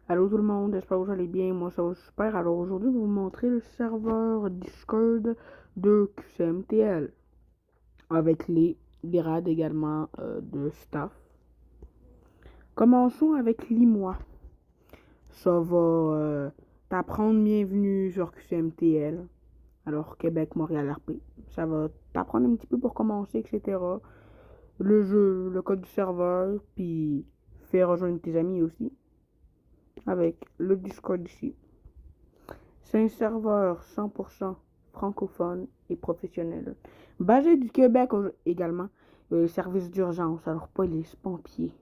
Allô tout le monde, j'espère que vous allez bien, moi ça va super. Alors aujourd'hui, je vais vous montrer le serveur Discord de QCMTL avec les grades également de staff. Commençons avec l'IMOI. Ça va t'apprendre bienvenue sur QCMTL, alors Québec, Montréal, RP. Ça va t'apprendre un petit peu pour commencer, etc. Le jeu, le code du serveur, puis faire rejoindre tes amis aussi avec le Discord ici. C'est un serveur 100% francophone et professionnel. Basé du Québec également. Les services d'urgence, alors police, pompiers,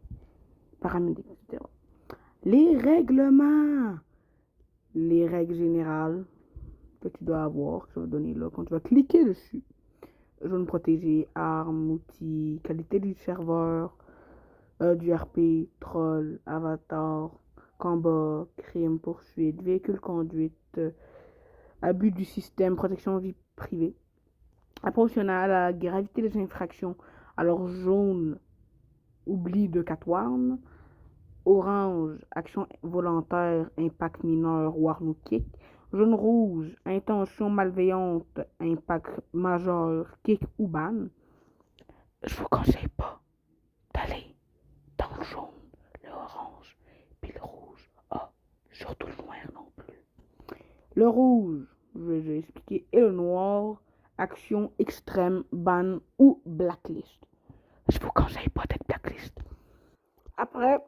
paramédics, etc. Les règlements. Les règles générales que tu dois avoir, que je vais donner là, quand tu vas cliquer dessus. Zone protégée, armes, outils, qualité du serveur, du RP, troll, avatar, combat, crime, poursuite, véhicule conduite, abus du système, protection vie privée. Proportionnel à la gravité des infractions. Alors jaune, oubli de Catwarn. Orange, action volontaire, impact mineur, warning kick. Jaune rouge, intention malveillante, impact majeur, kick ou ban. Je vous conseille pas d'aller dans le jaune, le orange, puis le rouge. Ah, surtout le noir non plus. Le rouge, je vais expliquer, et le noir, action extrême, ban ou blacklist. Je vous conseille pas d'être blacklist. Après,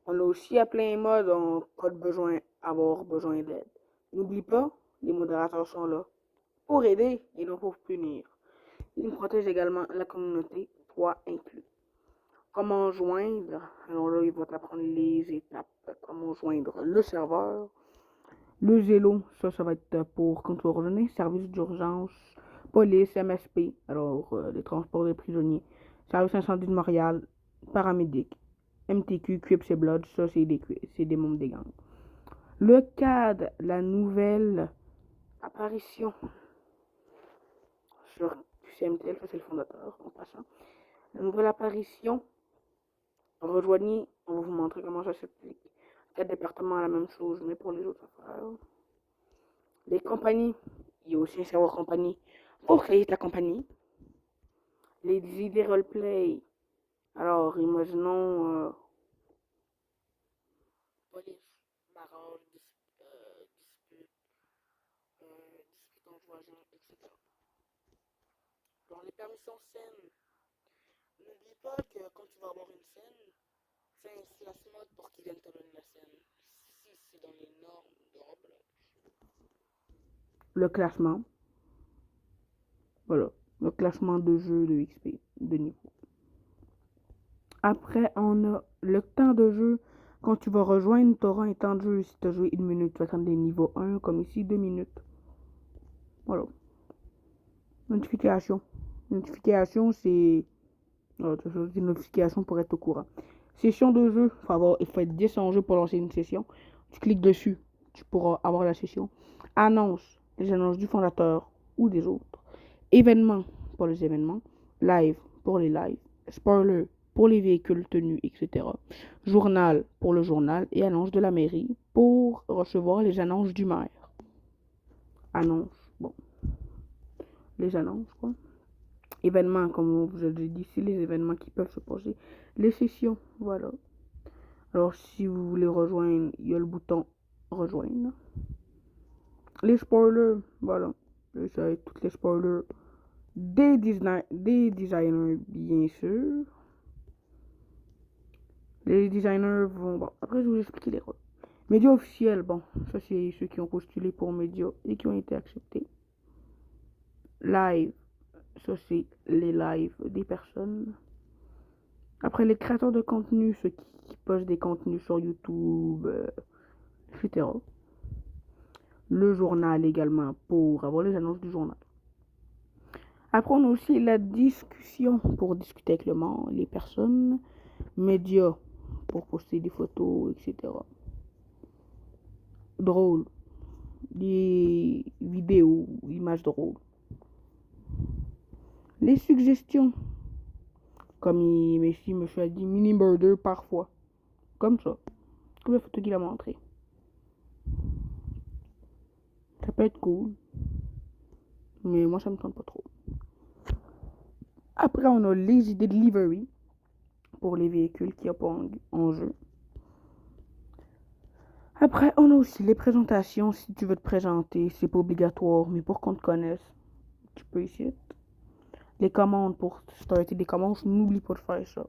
on a aussi à plein mode, on n'a pas de besoin avoir besoin d'aide. N'oublie pas, les modérateurs sont là pour aider et non pour punir. Ils protègent également la communauté, toi inclus. Comment joindre? Alors là, il va t'apprendre les étapes. Comment joindre le serveur. Le Zélo, ça va être pour quand tu vas rejoindre service d'urgence, police, MSP, alors les transports des prisonniers, service incendie de Montréal, paramédic, MTQ, QFC Blood, ça c'est des membres des gangs. Le CAD, la nouvelle apparition sur QCMTL, ça c'est le fondateur en passant. La nouvelle apparition, rejoignez, on va vous montrer comment ça s'applique. 4 départements, la même chose, mais pour les autres affaires. Les compagnies, il y a aussi un serveur compagnie pour créer ta compagnie. Les idées roleplay, alors imaginons police, marrage, dispute, dispute entre voisins, etc. Alors les permissions scène, n'oublie pas que quand tu vas avoir une scène, c'est un slash mode pour qu'ils viennent te donner la scène. Si c'est dans les normes de Roblox. Le classement, voilà, le classement de jeu de XP, de niveau. Après, on a le temps de jeu. Quand tu vas rejoindre, tu auras un temps de jeu. Si tu as joué 1 minute, tu vas attendre des niveaux 1, comme ici, 2 minutes. Voilà. Notification. Notification, c'est. Des notifications pour être au courant. Session de jeu. Il faut être 10 en jeu pour lancer une session. Tu cliques dessus, tu pourras avoir la session. Annonce. Les annonces du fondateur ou des autres. Événements pour les événements. Live pour les lives. Spoiler pour les véhicules tenus, etc. Journal pour le journal et annonce de la mairie pour recevoir les annonces du maire. Annonce, bon, les annonces, quoi. Événements, comme on vous a dit, c'est les événements qui peuvent se passer. Les sessions, voilà. Alors, si vous voulez rejoindre, il y a le bouton rejoindre. Les spoilers, voilà. Ça va être tous les spoilers des designers, bien sûr. Les designers vont. Bon, après, je vais vous expliquer les rôles. Médias officiels, bon, ça c'est ceux qui ont postulé pour médias et qui ont été acceptés. Live, ça c'est les lives des personnes. Après, les créateurs de contenu, ceux qui postent des contenus sur YouTube, etc. Le journal également, pour avoir les annonces du journal. Après, on a aussi la discussion pour discuter avec le monde, les personnes. Médias, pour poster des photos, etc. Drôle, des vidéos, images drôles. Les suggestions, comme ici monsieur a dit, mini murder parfois, comme ça, comme la photo qu'il a montré. peut être cool. Mais moi, ça me tente pas trop. Après, on a les idées de livery pour les véhicules qu'il n'y a pas en jeu. Après, on a aussi les présentations. Si tu veux te présenter, c'est pas obligatoire, mais pour qu'on te connaisse, tu peux ici. Les commandes pour starter des commandes, n'oublie pas de faire ça.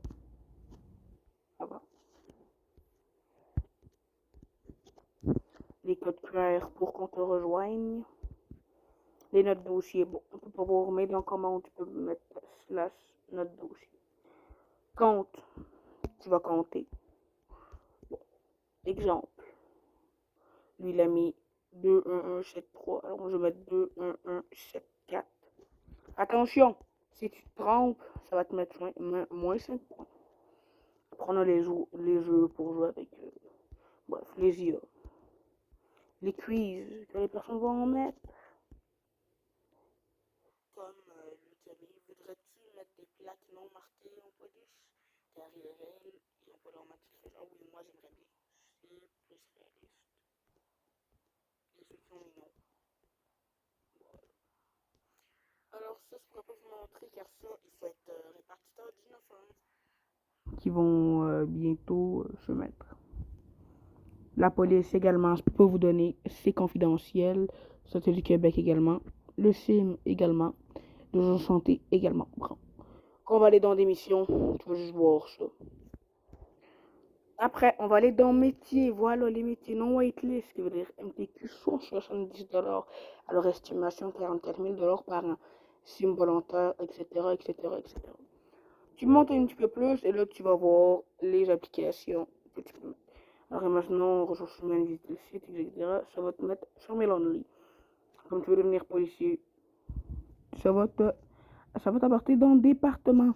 Les codes QR pour qu'on te rejoigne. Les notes dossier, bon, on peut pas voir, mais dans commande, tu peux mettre slash note dossier. Compte, tu vas compter. Bon, exemple. Lui, il a mis 21173. Alors, moi, je vais mettre 21174. Attention, si tu te trompes, ça va te mettre moins 5 points. Après, on a les jeux pour jouer avec, bref, les IA. Les quiz que les personnes vont en mettre. Comme le Camille, voudrais-tu mettre des plaques non marquées en police? Car il est réel, ils ont pas leur matrice. Ah oui, moi j'aimerais bien. C'est plus réaliste. Les ceux qui ont mis non. Voilà. Alors ça, je pourrais pas vous montrer car ça, il faut être répartiteur d'uniforme. Qui vont bientôt se mettre. La police également, je peux pas vous donner, c'est confidentiel. Santé du Québec également. Le CIM également. De santé également. Bon. Quand on va aller dans des missions, tu vas juste voir ça. Après, on va aller dans métier. Voilà les métiers non waitlist, qui veut dire MTQ 170 $. Alors, estimation 44 000 $ par an. Sim volontaire, etc., etc., etc. Tu montes un petit peu plus et là, tu vas voir les applications que tu peux mettre. Alors, imaginons ressources humaines, visiter le site, etc. Ça va te mettre sur Melonly. Comme tu veux devenir policier, ça va t'apporter dans le département.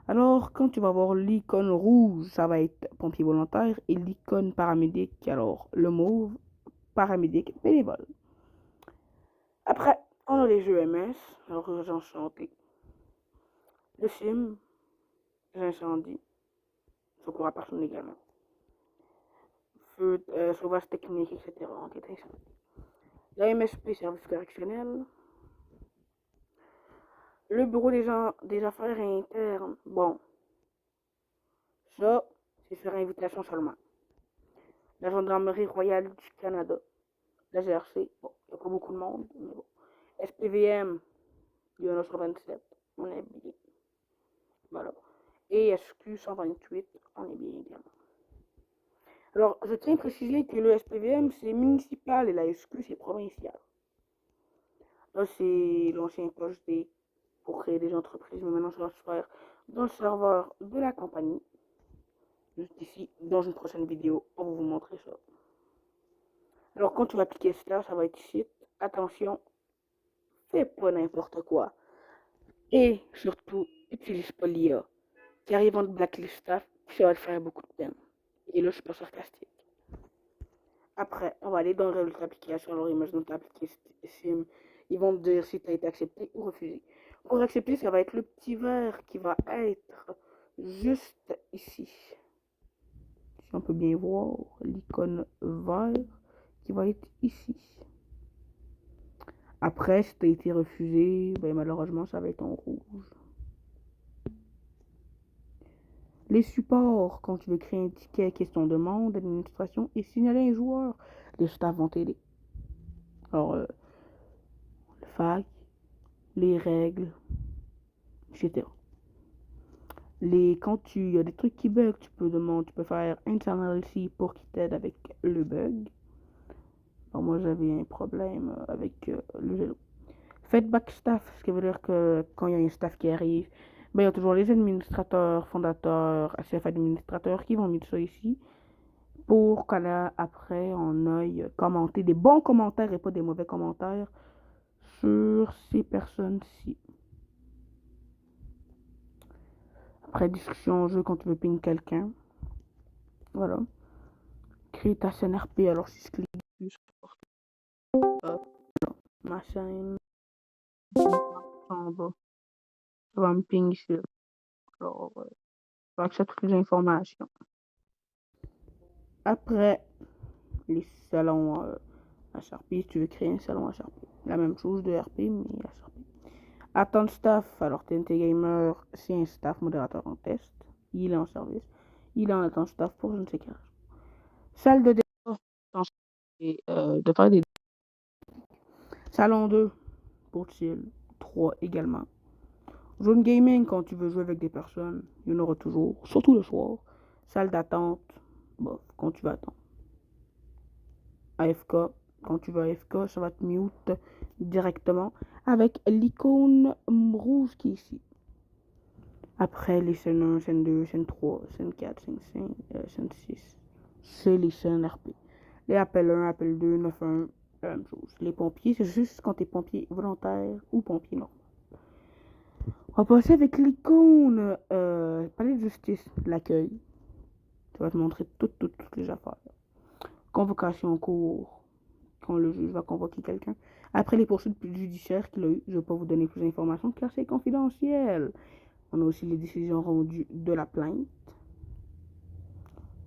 Alors, quand tu vas voir l'icône rouge, ça va être pompier volontaire et l'icône paramédic, alors le mauve, paramédic bénévole. Après, on a les jeux MS, alors urgence santé, le sim, l'incendie, secours à personne également, feu, sauvage technique, etc. Enquête incendie. La MSP, service correctionnel, le bureau des affaires internes, bon, ça, c'est sur invitation seulement. La gendarmerie royale du Canada, la GRC, bon, il n'y a pas beaucoup de monde, mais bon. SPVM, il y en a sur 27, on est bien. Voilà. Et SQ 128, on est bien également. Alors, je tiens à préciser que le SPVM, c'est municipal et la SQ, c'est provincial. Là, c'est l'ancien poste pour créer des entreprises, mais maintenant, ça va se faire dans le serveur de la compagnie. Juste ici, dans une prochaine vidéo, on va vous montrer ça. Alors, quand tu vas cliquer ça, ça va être ici. Attention, fais pas n'importe quoi. Et surtout, utilise pas l'IA. Car ils vont te blacklist ça va te faire beaucoup de peine. Et là, je suis pas sarcastique. Après, on va aller dans notre application. Alors, imaginons que tu as appliqué SIM. Ils vont te dire si tu as été accepté ou refusé. Pour accepter, ça va être le petit vert qui va être juste ici. Si on peut bien voir l'icône vert qui va être ici. Après, si tu as été refusé, ben, malheureusement, ça va être en rouge. Les supports, quand tu veux créer un ticket, question de demande, administration et signaler un joueur, les staff vont t'aider. Alors, le fac, les règles, etc. Quand il y a des trucs qui bug, tu peux faire internal ici pour qu'il t'aide avec le bug. Alors moi j'avais un problème avec le vélo. Feedback staff, ce qui veut dire que quand il y a un staff qui arrive, ben, il y a toujours les administrateurs, fondateurs, chefs administrateurs qui vont mettre ça ici pour qu'après on aille commenter des bons commentaires et pas des mauvais commentaires sur ces personnes-ci. Après discussion jeu quand tu veux ping quelqu'un. Voilà. Créer ta scène RP. Alors si je clique dessus, ma chaîne en bas. Ça va me ping ici. Alors, j'ai accès à toutes les informations. Après, les salons HRP, si tu veux créer un salon HRP. La même chose de RP, mais HRP. Attente staff, alors TNT Gamer, c'est un staff modérateur en test. Il est en service. Il est en attente staff pour je ne sais quelle raison. Salle de débat, et de faire des salon 2 pour chill. 3 également. Zone gaming quand tu veux jouer avec des personnes, il y en aura toujours, surtout le soir. Salle d'attente, bof, quand tu vas attendre. AFK, quand tu vas AFK, ça va te mute directement avec l'icône rouge qui est ici. Après les scènes 1, scène 2, scène 3, scène 4, scène 5, scène 6, c'est les scènes RP. Les appels 1, appel 2, 9-1, la même chose. Les pompiers, c'est juste quand t'es pompier volontaire ou pompier normal. On va passer avec l'icône palais de justice, l'accueil. Ça va te montrer toutes les affaires. Convocation en cours, quand le juge va convoquer quelqu'un. Après les poursuites judiciaires qu'il a eues, je ne vais pas vous donner plus d'informations car c'est confidentiel. On a aussi les décisions rendues de la plainte.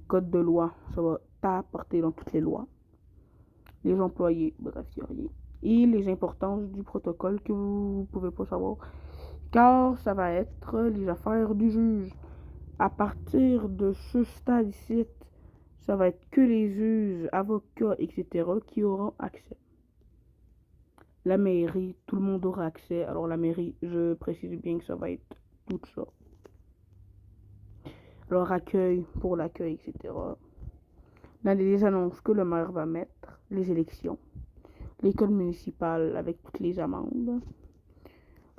Code de loi, ça va t'apporter dans toutes les lois. Les employés, bref, il n'y a rien. Et les importances du protocole que vous ne pouvez pas savoir. Car ça va être les affaires du juge. À partir de ce stade ici, ça va être que les juges, avocats, etc. qui auront accès. La mairie, tout le monde aura accès. Alors la mairie, je précise bien que ça va être tout ça. Alors accueil, pour l'accueil, etc. Là, les annonces que le maire va mettre, les élections, l'école municipale avec toutes les amendes,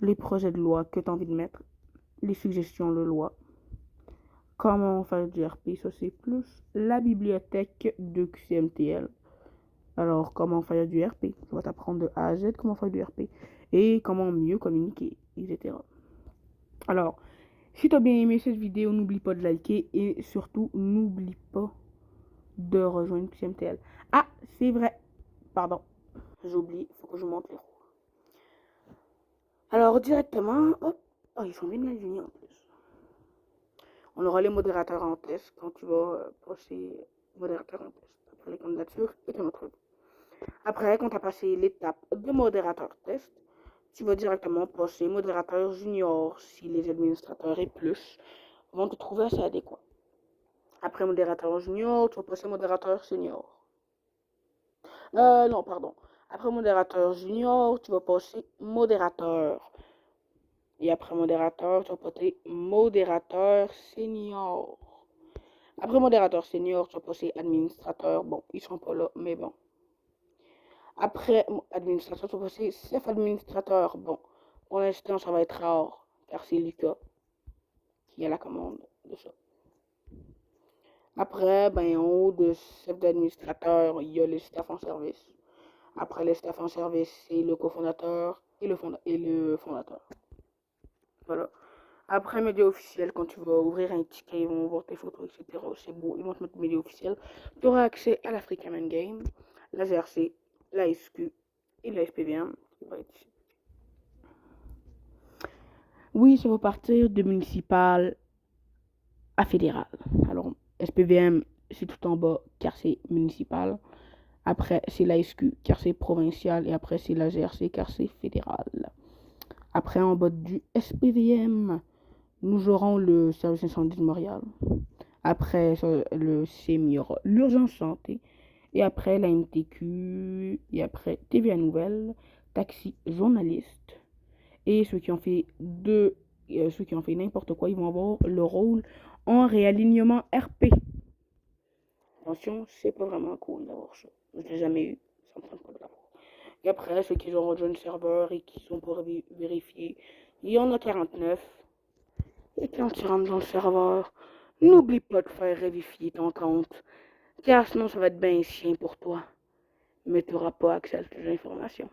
les projets de loi que tu as envie de mettre, les suggestions de loi, comment faire du RP, ça c'est plus la bibliothèque de QCMTL. Alors, comment faire du RP? Je vais t'apprendre de A à Z comment faire du RP et comment mieux communiquer, etc. Alors, si tu as bien aimé cette vidéo, n'oublie pas de liker et surtout, n'oublie pas de rejoindre QCMTL. Ah, c'est vrai. Pardon, j'oublie, il faut que je monte les roues. Alors, directement, hop. Oh, ils sont bien alignés en plus. On aura les modérateurs en test quand tu vas passer modérateur en test. Après les candidatures et ton autre. Après, quand tu as passé l'étape de modérateur test, tu vas directement passer modérateur junior si les administrateurs et plus vont te trouver assez adéquat. Après modérateur junior, tu vas passer modérateur senior. Non, pardon. Après modérateur junior, tu vas passer modérateur. Et après modérateur, tu vas passer modérateur senior. Après modérateur senior, tu vas passer administrateur. Bon, ils sont pas là, mais bon. Après administrateur, tu vas passer chef administrateur. Bon, pour l'instant, ça va être rare, car c'est Lucas qui a la commande de ça. Après, ben, en haut de chef d'administrateur, il y a le staff en service. Après le staff en service, c'est le cofondateur et le fondateur. Voilà. Après, médias officiels, quand tu vas ouvrir un ticket, ils vont voir tes photos, etc. C'est beau, ils vont te mettre médias officiels. Tu auras accès à l'Africa Man Game, la GRC, la SQ et la SPVM. Oui, ça va partir de municipal à fédéral. Alors, SPVM, c'est tout en bas, car c'est municipal. Après, c'est la SQ, car c'est provincial. Et après, c'est la GRC, car c'est fédéral. Après, en bas du SPVM, nous aurons le service incendie de Montréal. Après, le CM, il y aura l'urgence santé. Et après, la MTQ. Et après, TVA Nouvelle, taxi journaliste. Et ceux qui ont fait ceux qui ont fait n'importe quoi, ils vont avoir le rôle en réalignement RP. Attention, c'est pas vraiment cool d'avoir ça. Je l'ai jamais eu, ça me tente pas de l'avoir. Et après, ceux qui ont rejoint le serveur et qui sont pour vérifier, il y en a 49. Et quand tu rentres dans le serveur, n'oublie pas de faire vérifier ton compte, car sinon ça va être bien chien pour toi. Mais tu n'auras pas accès à toutes les informations.